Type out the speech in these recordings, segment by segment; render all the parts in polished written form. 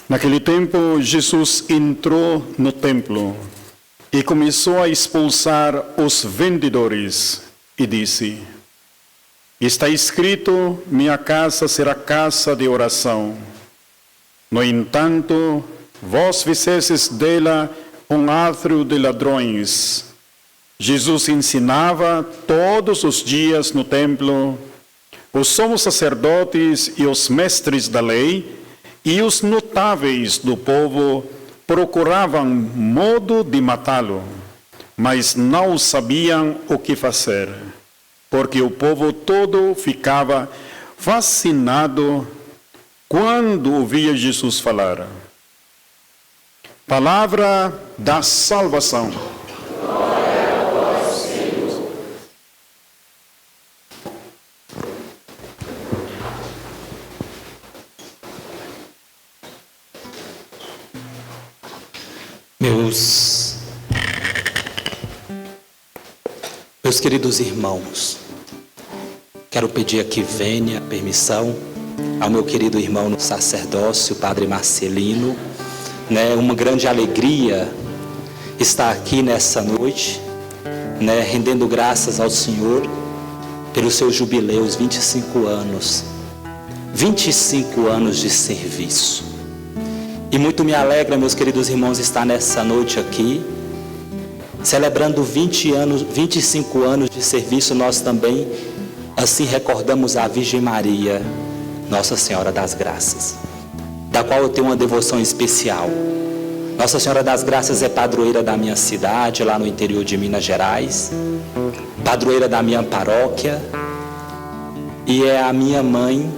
Naquele tempo, Jesus entrou no templo e começou a expulsar os vendedores e disse: está escrito, minha casa será casa de oração. No entanto, vós fizestes dela um átrio de ladrões. Jesus ensinava todos os dias no templo. Os sumos sacerdotes e os mestres da lei e os notáveis do povo procuravam modo de matá-lo, mas não sabiam o que fazer, porque o povo todo ficava fascinado quando ouvia Jesus falar. Palavra da salvação. Glória a vós, Senhor. Meus queridos irmãos, quero pedir aqui vênia, permissão ao meu querido irmão no sacerdócio, Padre Marcelino. Uma grande alegria estar aqui nessa noite, rendendo graças ao Senhor pelos seus jubileus, 25 anos. 25 anos de serviço. E muito me alegra, meus queridos irmãos, estar nessa noite aqui, celebrando 25 anos de serviço. Nós também, assim, recordamos a Virgem Maria, Nossa Senhora das Graças, da qual eu tenho uma devoção especial. Nossa Senhora das Graças é padroeira da minha cidade, lá no interior de Minas Gerais, padroeira da minha paróquia, e é a minha mãe,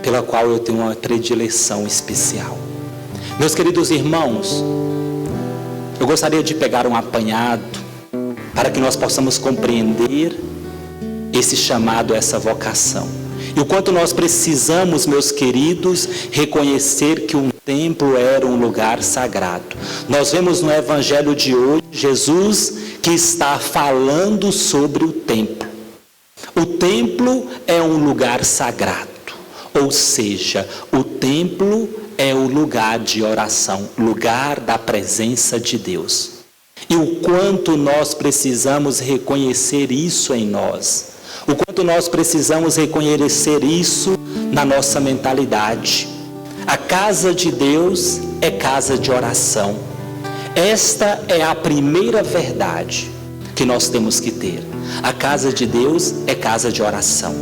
pela qual eu tenho uma predileção especial. Meus queridos irmãos, eu gostaria de pegar um apanhado para que nós possamos compreender esse chamado, essa vocação. E o quanto nós precisamos, meus queridos, reconhecer que um templo era um lugar sagrado. Nós vemos no Evangelho de hoje, Jesus que está falando sobre o templo. O templo é um lugar sagrado, ou seja, o templo é o lugar de oração, lugar da presença de Deus. E o quanto nós precisamos reconhecer isso em nós, o quanto nós precisamos reconhecer isso na nossa mentalidade. A casa de Deus é casa de oração. Esta é a primeira verdade que nós temos que ter. A casa de Deus é casa de oração,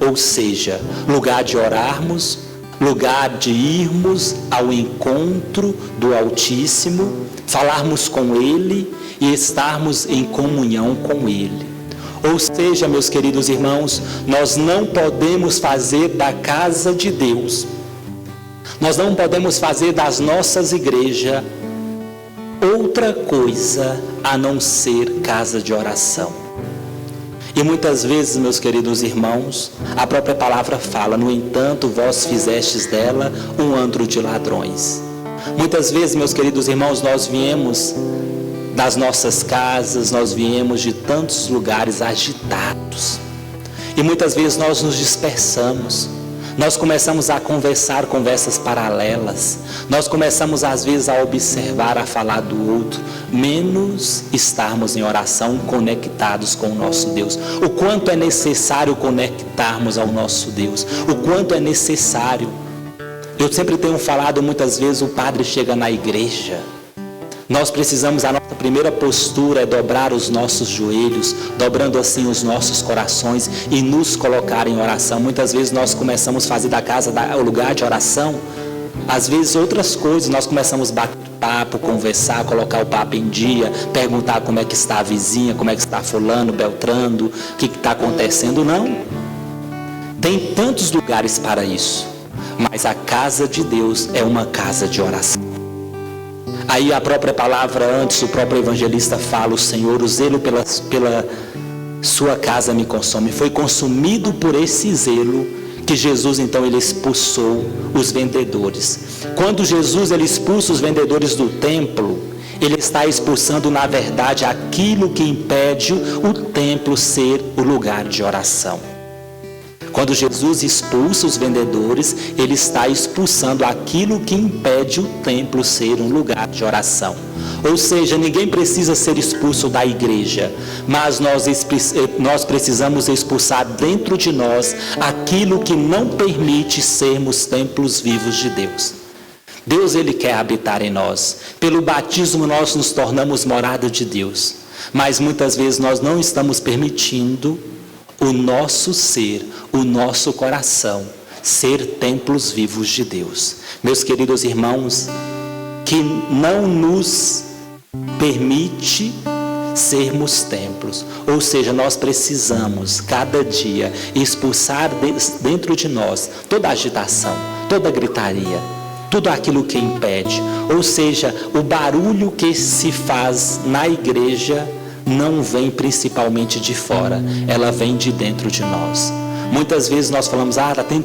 ou seja, lugar de orarmos, lugar de irmos ao encontro do Altíssimo, falarmos com Ele e estarmos em comunhão com Ele. Ou seja, meus queridos irmãos, nós não podemos fazer da casa de Deus, nós não podemos fazer das nossas igrejas outra coisa a não ser casa de oração. E muitas vezes, meus queridos irmãos, a própria palavra fala: no entanto, vós fizestes dela um antro de ladrões. Muitas vezes, meus queridos irmãos, nós viemos das nossas casas, nós viemos de tantos lugares agitados. E muitas vezes nós nos dispersamos. Nós começamos a conversar conversas paralelas. Nós começamos às vezes a observar, a falar do outro, menos estarmos em oração conectados com o nosso Deus. O quanto é necessário conectarmos ao nosso Deus. O quanto é necessário. Eu sempre tenho falado, muitas vezes o padre chega na igreja. Nós precisamos, a nossa primeira postura é dobrar os nossos joelhos, dobrando assim os nossos corações e nos colocar em oração. Muitas vezes nós começamos a fazer da casa o lugar de oração, às vezes outras coisas, nós começamos a bater papo, conversar, colocar o papo em dia, perguntar como é que está a vizinha, como é que está fulano, beltrando, o que está acontecendo. Não, tem tantos lugares para isso, mas a casa de Deus é uma casa de oração. Aí a própria palavra antes, o próprio evangelista fala: o Senhor, o zelo pela sua casa me consome. Foi consumido por esse zelo que Jesus então ele expulsou os vendedores. Quando Jesus ele expulsa os vendedores do templo, ele está expulsando na verdade aquilo que impede o templo ser o lugar de oração. Quando Jesus expulsa os vendedores, ele está expulsando aquilo que impede o templo ser um lugar de oração. Ou seja, ninguém precisa ser expulso da igreja, mas nós precisamos expulsar dentro de nós aquilo que não permite sermos templos vivos de Deus. Deus, ele quer habitar em nós. Pelo batismo nós nos tornamos morada de Deus, mas muitas vezes nós não estamos permitindo o nosso ser, o nosso coração, ser templos vivos de Deus. Meus queridos irmãos, que não nos permite sermos templos. Ou seja, nós precisamos, cada dia, expulsar dentro de nós toda agitação, toda gritaria, tudo aquilo que impede. Ou seja, o barulho que se faz na igreja não vem principalmente de fora, ela vem de dentro de nós. Muitas vezes nós falamos,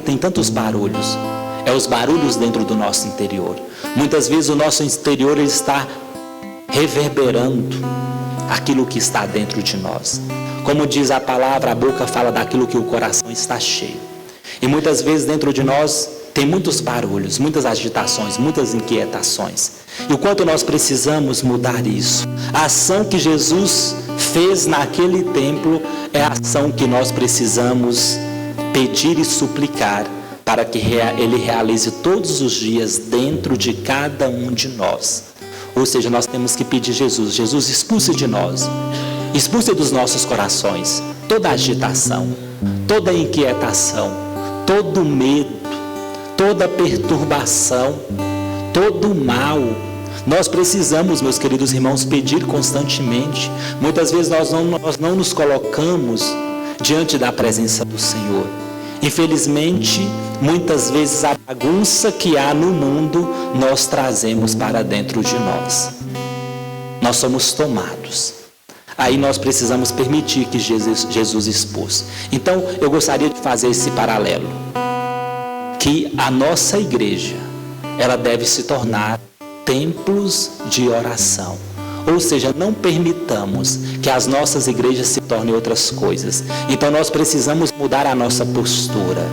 tem tantos barulhos. É os barulhos dentro do nosso interior. Muitas vezes o nosso interior ele está reverberando aquilo que está dentro de nós. Como diz a palavra, a boca fala daquilo que o coração está cheio. E muitas vezes dentro de nós tem muitos barulhos, muitas agitações, muitas inquietações. E o quanto nós precisamos mudar isso. A ação que Jesus fez naquele templo é a ação que nós precisamos pedir e suplicar para que Ele realize todos os dias dentro de cada um de nós. Ou seja, nós temos que pedir Jesus, expulse de nós, expulse dos nossos corações toda agitação, toda inquietação, todo medo, toda perturbação, todo mal. Nós precisamos, meus queridos irmãos, pedir constantemente. Muitas vezes nós não nos colocamos diante da presença do Senhor. Infelizmente, muitas vezes a bagunça que há no mundo, nós trazemos para dentro de nós. Nós somos tomados. Aí nós precisamos permitir que Jesus expulse. Então, eu gostaria de fazer esse paralelo. Que a nossa igreja, ela deve se tornar templos de oração. Ou seja, não permitamos que as nossas igrejas se tornem outras coisas. Então nós precisamos mudar a nossa postura.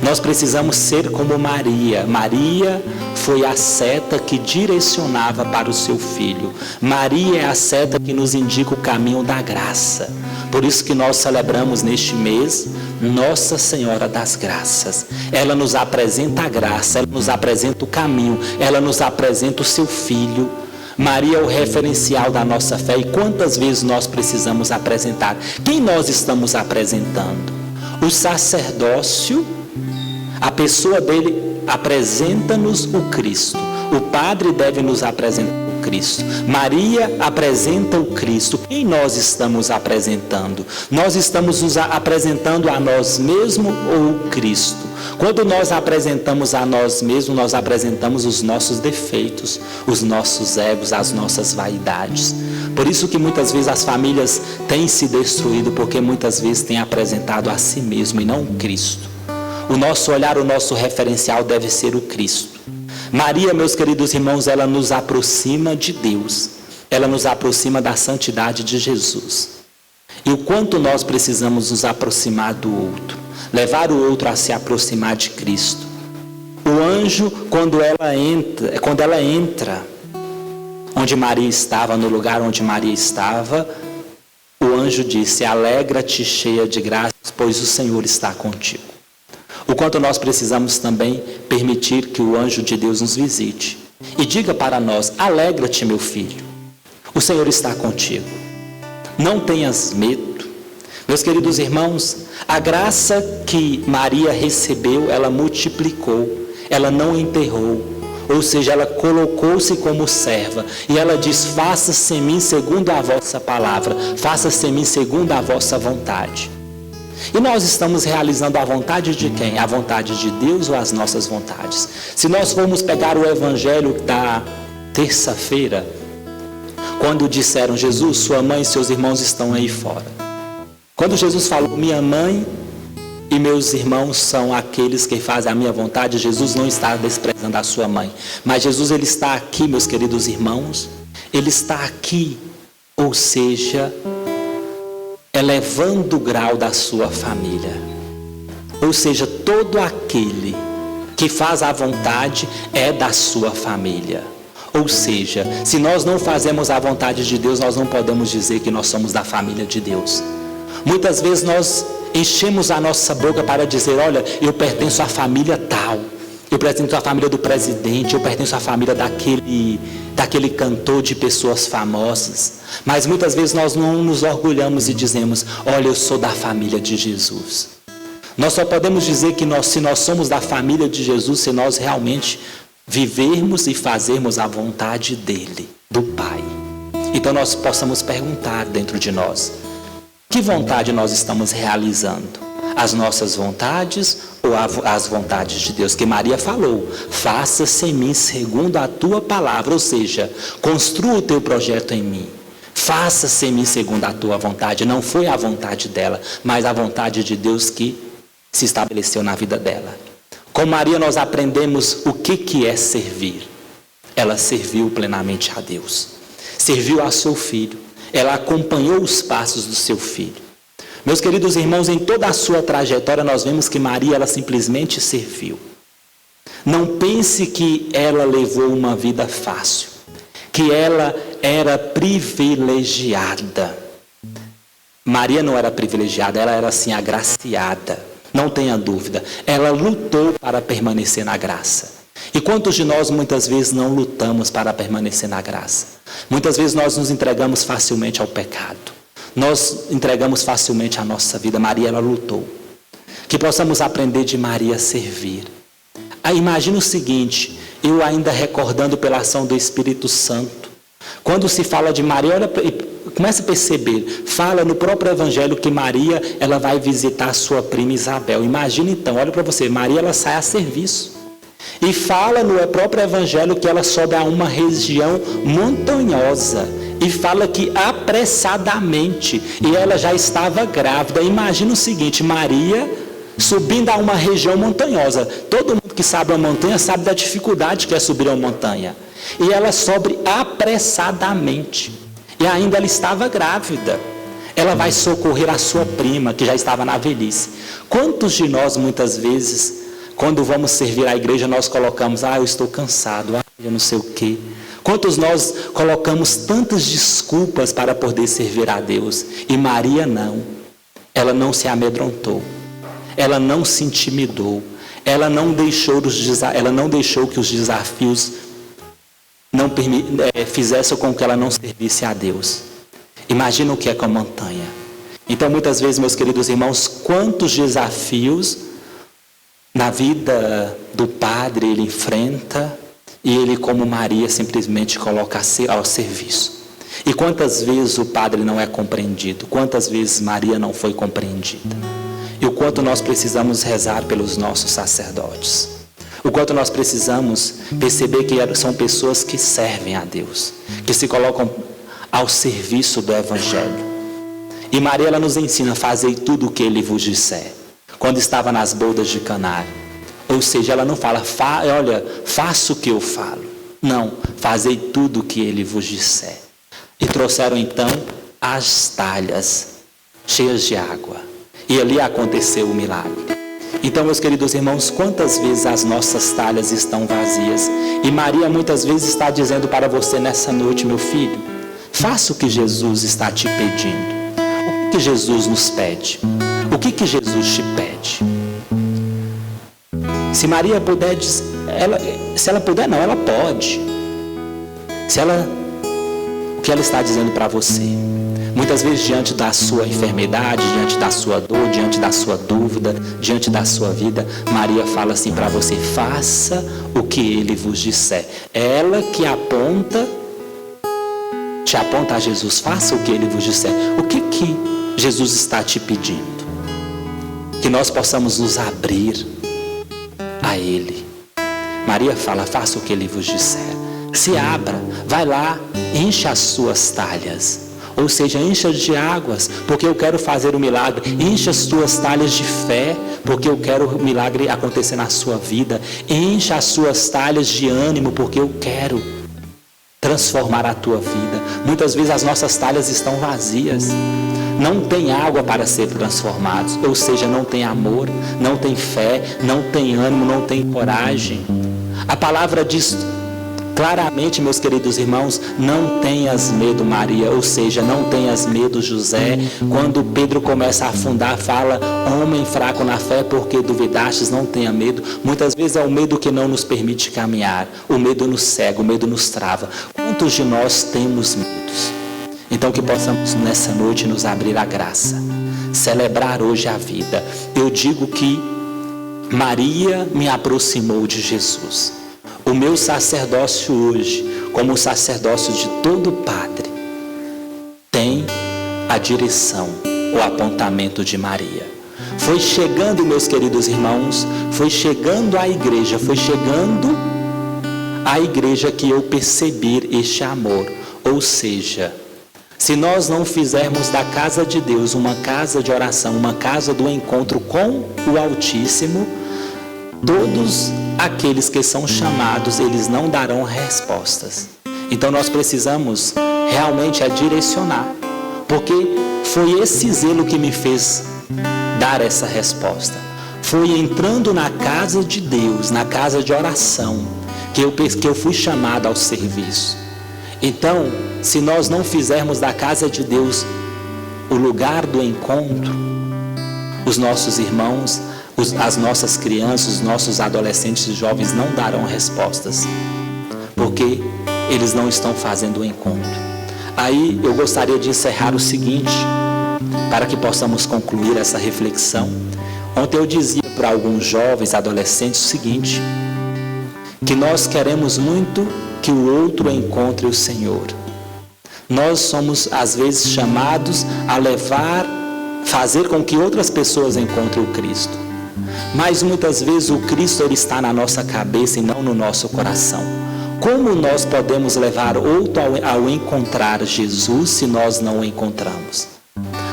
Nós precisamos ser como Maria. Maria foi a seta que direcionava para o seu filho. Maria é a seta que nos indica o caminho da graça. Por isso que nós celebramos neste mês Nossa Senhora das Graças. Ela nos apresenta a graça, ela nos apresenta o caminho, ela nos apresenta o seu filho. Maria é o referencial da nossa fé. E quantas vezes nós precisamos apresentar? Quem nós estamos apresentando? O sacerdócio, a pessoa dele apresenta-nos o Cristo. O padre deve nos apresentar o Cristo. Maria apresenta o Cristo. Quem nós estamos apresentando? Nós estamos nos apresentando a nós mesmos ou o Cristo? Quando nós apresentamos a nós mesmos, nós apresentamos os nossos defeitos, os nossos egos, as nossas vaidades. Por isso que muitas vezes as famílias têm se destruído, porque muitas vezes têm apresentado a si mesmo e não o Cristo. O nosso olhar, o nosso referencial deve ser o Cristo. Maria, meus queridos irmãos, ela nos aproxima de Deus. Ela nos aproxima da santidade de Jesus. E o quanto nós precisamos nos aproximar do outro. Levar o outro a se aproximar de Cristo. O anjo, quando ela entra onde Maria estava, no lugar onde Maria estava, o anjo disse: alegra-te, cheia de graça, pois o Senhor está contigo. O quanto nós precisamos também permitir que o anjo de Deus nos visite e diga para nós: alegra-te, meu filho, o Senhor está contigo. Não tenhas medo. Meus queridos irmãos, a graça que Maria recebeu, ela multiplicou, ela não enterrou. Ou seja, ela colocou-se como serva. E ela diz: faça-se em mim segundo a vossa palavra, faça-se em mim segundo a vossa vontade. E nós estamos realizando a vontade de quem? A vontade de Deus ou as nossas vontades? Se nós formos pegar o evangelho da terça-feira, quando disseram: Jesus, sua mãe e seus irmãos estão aí fora. Quando Jesus falou: minha mãe e meus irmãos são aqueles que fazem a minha vontade, Jesus não está desprezando a sua mãe. Mas Jesus, ele está aqui, meus queridos irmãos, ele está aqui, ou seja, elevando o grau da sua família. Ou seja, todo aquele que faz a vontade é da sua família. Ou seja, se nós não fazemos a vontade de Deus, nós não podemos dizer que nós somos da família de Deus. Muitas vezes nós enchemos a nossa boca para dizer: olha, eu pertenço à família tal, eu pertenço à família do presidente, eu pertenço à família daquele cantor, de pessoas famosas. Mas muitas vezes nós não nos orgulhamos e dizemos: olha, eu sou da família de Jesus. Nós só podemos dizer que se nós somos da família de Jesus, se nós realmente vivermos e fazermos a vontade dele, do Pai. Então nós possamos perguntar dentro de nós: que vontade nós estamos realizando? As nossas vontades ou as vontades de Deus? Que Maria falou: faça-se em mim segundo a tua palavra. Ou seja, construa o teu projeto em mim. Faça-se em mim segundo a tua vontade. Não foi a vontade dela, mas a vontade de Deus que se estabeleceu na vida dela. Com Maria nós aprendemos o que é servir. Ela serviu plenamente a Deus. Serviu a seu filho. Ela acompanhou os passos do seu filho. Meus queridos irmãos, em toda a sua trajetória nós vemos que Maria, ela simplesmente serviu. Não pense que ela levou uma vida fácil, que ela era privilegiada. Maria não era privilegiada, ela era assim agraciada. Não tenha dúvida, ela lutou para permanecer na graça. E quantos de nós muitas vezes não lutamos para permanecer na graça? Muitas vezes nós nos entregamos facilmente ao pecado. Nós entregamos facilmente a nossa vida. Maria, ela lutou. Que possamos aprender de Maria a servir. Imagina o seguinte, eu ainda recordando pela ação do Espírito Santo. Quando se fala de Maria, olha, começa a perceber, fala no próprio Evangelho que Maria, ela vai visitar a sua prima Isabel. Imagina então, olha para você, Maria, ela sai a serviço. E fala no próprio Evangelho que ela sobe a uma região montanhosa. E fala que apressadamente, e ela já estava grávida. Imagina o seguinte, Maria subindo a uma região montanhosa. Todo mundo que sabe uma montanha sabe da dificuldade que é subir uma montanha. E ela sobe apressadamente. E ainda ela estava grávida. Ela vai socorrer a sua prima, que já estava na velhice. Quantos de nós, muitas vezes, quando vamos servir a igreja, nós colocamos: eu estou cansado, eu não sei o quê. Quantos nós colocamos tantas desculpas para poder servir a Deus? E Maria não. Ela não se amedrontou. Ela não se intimidou. Ela não deixou que os desafios não fizessem com que ela não servisse a Deus. Imagina o que é com a montanha. Então, muitas vezes, meus queridos irmãos, quantos desafios na vida do padre ele enfrenta, e ele, como Maria, simplesmente coloca ao serviço. E quantas vezes o padre não é compreendido? Quantas vezes Maria não foi compreendida? E o quanto nós precisamos rezar pelos nossos sacerdotes. O quanto nós precisamos perceber que são pessoas que servem a Deus, que se colocam ao serviço do Evangelho. E Maria, ela nos ensina: fazei tudo o que ele vos disser. Quando estava nas bodas de Caná. Ou seja, ela não fala: olha, faça o que eu falo. Não, fazei tudo o que ele vos disser. E trouxeram então as talhas cheias de água. E ali aconteceu o milagre. Então, meus queridos irmãos, quantas vezes as nossas talhas estão vazias? E Maria muitas vezes está dizendo para você nessa noite: meu filho, faça o que Jesus está te pedindo. O que Jesus nos pede? O que Jesus te pede? Se Maria puder, se ela puder, não, ela pode. O que ela está dizendo para você? Muitas vezes, diante da sua enfermidade, diante da sua dor, diante da sua dúvida, diante da sua vida, Maria fala assim para você: faça o que ele vos disser. Ela que te aponta a Jesus: faça o que ele vos disser. O que Jesus está te pedindo? Que nós possamos nos abrir a ele. Maria fala: faça o que ele vos disser. Se abra, vai lá, encha as suas talhas. Ou seja, encha de águas, porque eu quero fazer o milagre. Encha as suas talhas de fé, porque eu quero o milagre acontecer na sua vida. Encha as suas talhas de ânimo, porque eu quero transformar a tua vida. Muitas vezes as nossas talhas estão vazias. não tem água para ser transformados, ou seja, não tem amor, não tem fé, não tem ânimo, não tem coragem. A palavra diz claramente, meus queridos irmãos, não tenhas medo, Maria, ou seja, não tenhas medo, José. Quando Pedro começa a afundar, fala, homem fraco na fé, porque duvidastes, não tenha medo. Muitas vezes é o medo que não nos permite caminhar, o medo nos cega, o medo nos trava. Quantos de nós temos medos? Então que possamos nessa noite nos abrir a graça, celebrar hoje a vida. Eu digo que Maria me aproximou de Jesus. O meu sacerdócio hoje, como o sacerdócio de todo padre, tem a direção, o apontamento de Maria. Foi chegando, meus queridos irmãos, foi chegando à igreja, que eu percebi este amor. Ou seja, se nós não fizermos da casa de Deus uma casa de oração, uma casa do encontro com o Altíssimo, todos aqueles que são chamados, eles não darão respostas. Então nós precisamos realmente direcionar, porque foi esse zelo que me fez dar essa resposta. Foi entrando na casa de Deus, na casa de oração, que eu fui chamado ao serviço. Então, se nós não fizermos da casa de Deus o lugar do encontro, os nossos irmãos, as nossas crianças, os nossos adolescentes e jovens não darão respostas, porque eles não estão fazendo o encontro. Aí eu gostaria de encerrar o seguinte, para que possamos concluir essa reflexão. Ontem eu dizia para alguns jovens, adolescentes o seguinte, que nós queremos muito que o outro encontre o Senhor. Nós somos às vezes chamados a fazer com que outras pessoas encontrem o Cristo. Mas muitas vezes o Cristo ele está na nossa cabeça e não no nosso coração. Como nós podemos levar outro ao encontrar Jesus se nós não o encontramos?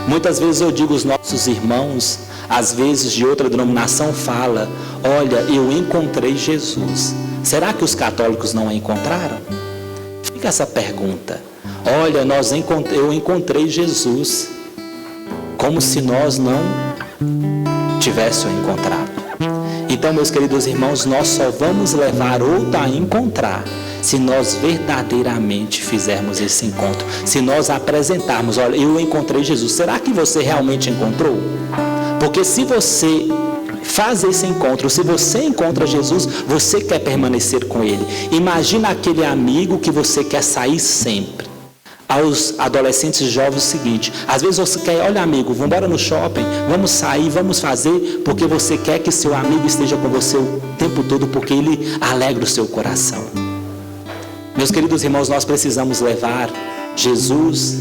Muitas vezes eu digo aos nossos irmãos, às vezes de outra denominação, fala, olha, eu encontrei Jesus. Será que os católicos não o encontraram? Fica essa pergunta. Olha, eu encontrei Jesus. Como se nós não tivéssemos encontrado. Então, meus queridos irmãos, nós só vamos levar outro a encontrar se nós verdadeiramente fizermos esse encontro. Se nós apresentarmos, olha, eu encontrei Jesus. Será que você realmente encontrou? Porque se você faz esse encontro, se você encontra Jesus, você quer permanecer com Ele. Imagina aquele amigo que você quer sair sempre. Aos adolescentes e jovens o seguinte, às vezes você quer, olha amigo, vamos embora no shopping, vamos sair, vamos fazer, porque você quer que seu amigo esteja com você o tempo todo, porque ele alegra o seu coração. Meus queridos irmãos, nós precisamos levar Jesus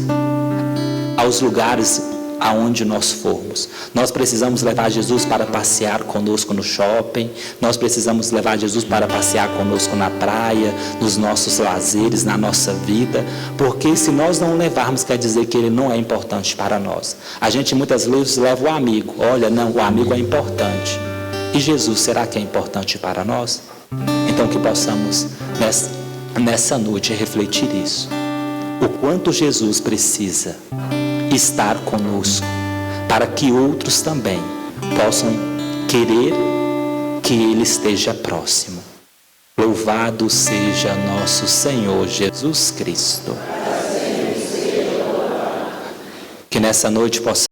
aos lugares aonde nós formos. Nós precisamos levar Jesus para passear conosco no shopping, nós precisamos levar Jesus para passear conosco na praia, nos nossos lazeres, na nossa vida, porque se nós não levarmos, quer dizer que ele não é importante para nós. A gente muitas vezes leva o amigo, olha, não, o amigo é importante. E Jesus, será que é importante para nós? Então que possamos nessa noite refletir isso. O quanto Jesus precisa estar conosco, para que outros também possam querer que Ele esteja próximo. Louvado seja nosso Senhor Jesus Cristo. Que nessa noite possamos